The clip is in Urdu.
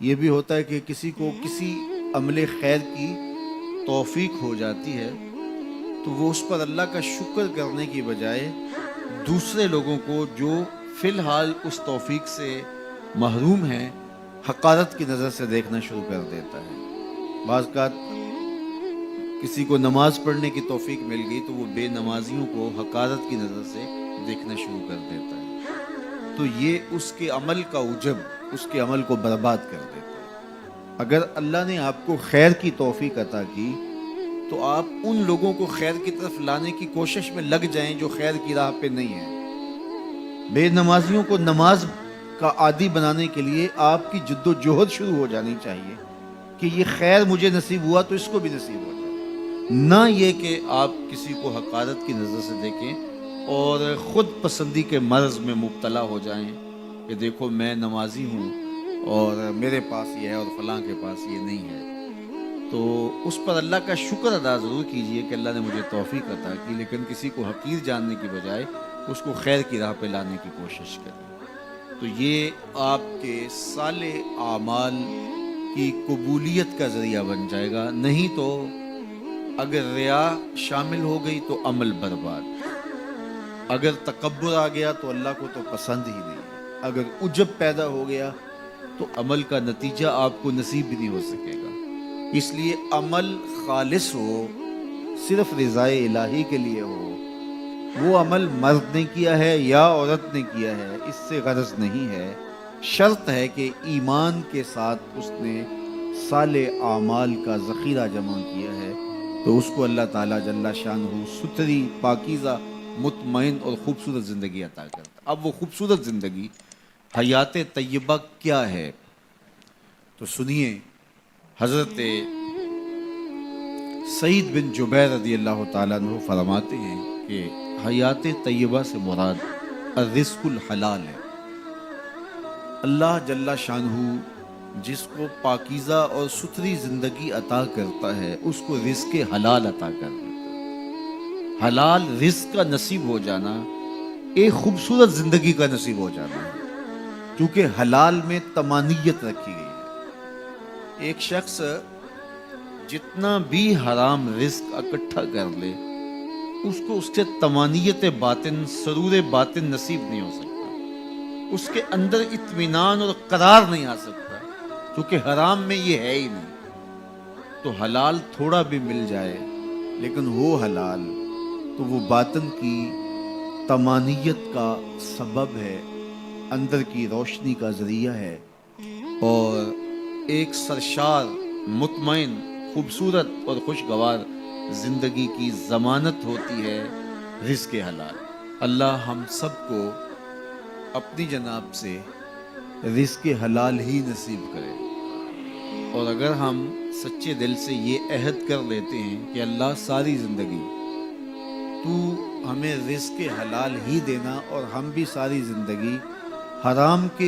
یہ بھی ہوتا ہے کہ کسی کو کسی عمل خیر کی توفیق ہو جاتی ہے تو وہ اس پر اللہ کا شکر کرنے کی بجائے دوسرے لوگوں کو جو فی الحال اس توفیق سے محروم ہیں حقارت کی نظر سے دیکھنا شروع کر دیتا ہے۔ بعض اوقات کسی کو نماز پڑھنے کی توفیق مل گئی تو وہ بے نمازیوں کو حقارت کی نظر سے دیکھنا شروع کر دیتا ہے، تو یہ اس کے عمل کا عجب اس کے عمل کو برباد کر دیتا ہے۔ اگر اللہ نے آپ کو خیر کی توفیق عطا کی تو آپ ان لوگوں کو خیر کی طرف لانے کی کوشش میں لگ جائیں جو خیر کی راہ پہ نہیں ہیں۔ بے نمازیوں کو نماز کا عادی بنانے کے لیے آپ کی جد و جہد شروع ہو جانی چاہیے کہ یہ خیر مجھے نصیب ہوا تو اس کو بھی نصیب ہو جائے، نہ یہ کہ آپ کسی کو حقارت کی نظر سے دیکھیں اور خود پسندی کے مرض میں مبتلا ہو جائیں کہ دیکھو میں نمازی ہوں اور میرے پاس یہ ہے اور فلاں کے پاس یہ نہیں ہے۔ تو اس پر اللہ کا شکر ادا ضرور کیجئے کہ اللہ نے مجھے توفیق عطا کی، لیکن کسی کو حقیر جاننے کی بجائے اس کو خیر کی راہ پہ لانے کی کوشش کریں، تو یہ آپ کے صالح اعمال کی قبولیت کا ذریعہ بن جائے گا۔ نہیں تو اگر ریا شامل ہو گئی تو عمل برباد، اگر تکبر آ گیا تو اللہ کو تو پسند ہی نہیں، اگر عجب پیدا ہو گیا تو عمل کا نتیجہ آپ کو نصیب بھی نہیں ہو سکے گا۔ اس لیے عمل خالص ہو، صرف رضائے الہی کے لیے ہو، وہ عمل مرد نے کیا ہے یا عورت نے کیا ہے اس سے غرض نہیں ہے، شرط ہے کہ ایمان کے ساتھ اس نے صالح اعمال کا ذخیرہ جمع کیا ہے تو اس کو اللہ تعالیٰ جل شانہ ستھری، پاکیزہ، مطمئن اور خوبصورت زندگی عطا کرتا۔ اب وہ خوبصورت زندگی حیات طیبہ کیا ہے تو سنیے، حضرت سعید بن جبیر رضی اللہ تعالیٰ عنہ فرماتے ہیں کہ حیات طیبہ سے مراد الرزق الحلال ہے۔ اللہ جل شانہ جس کو پاکیزہ اور ستھری زندگی عطا کرتا ہے اس کو رزق حلال عطا کر دیتا ہے۔ حلال رزق کا نصیب ہو جانا ایک خوبصورت زندگی کا نصیب ہو جانا ہے، کیونکہ حلال میں طمانیت رکھی گئی ہے۔ ایک شخص جتنا بھی حرام رزق اکٹھا کر لے اس کو اس سے طمانیت باطن، سرور باطن نصیب نہیں ہو سکتا، اس کے اندر اطمینان اور قرار نہیں آ سکتا، کیونکہ حرام میں یہ ہے ہی نہیں۔ تو حلال تھوڑا بھی مل جائے لیکن وہ حلال تو وہ باطن کی طمانیت کا سبب ہے، اندر کی روشنی کا ذریعہ ہے، اور ایک سرشار، مطمئن، خوبصورت اور خوشگوار زندگی کی ضمانت ہوتی ہے رزق حلال۔ اللہ ہم سب کو اپنی جناب سے رزق حلال ہی نصیب کرے، اور اگر ہم سچے دل سے یہ عہد کر لیتے ہیں کہ اللہ ساری زندگی تو ہمیں رزق حلال ہی دینا اور ہم بھی ساری زندگی حرام کے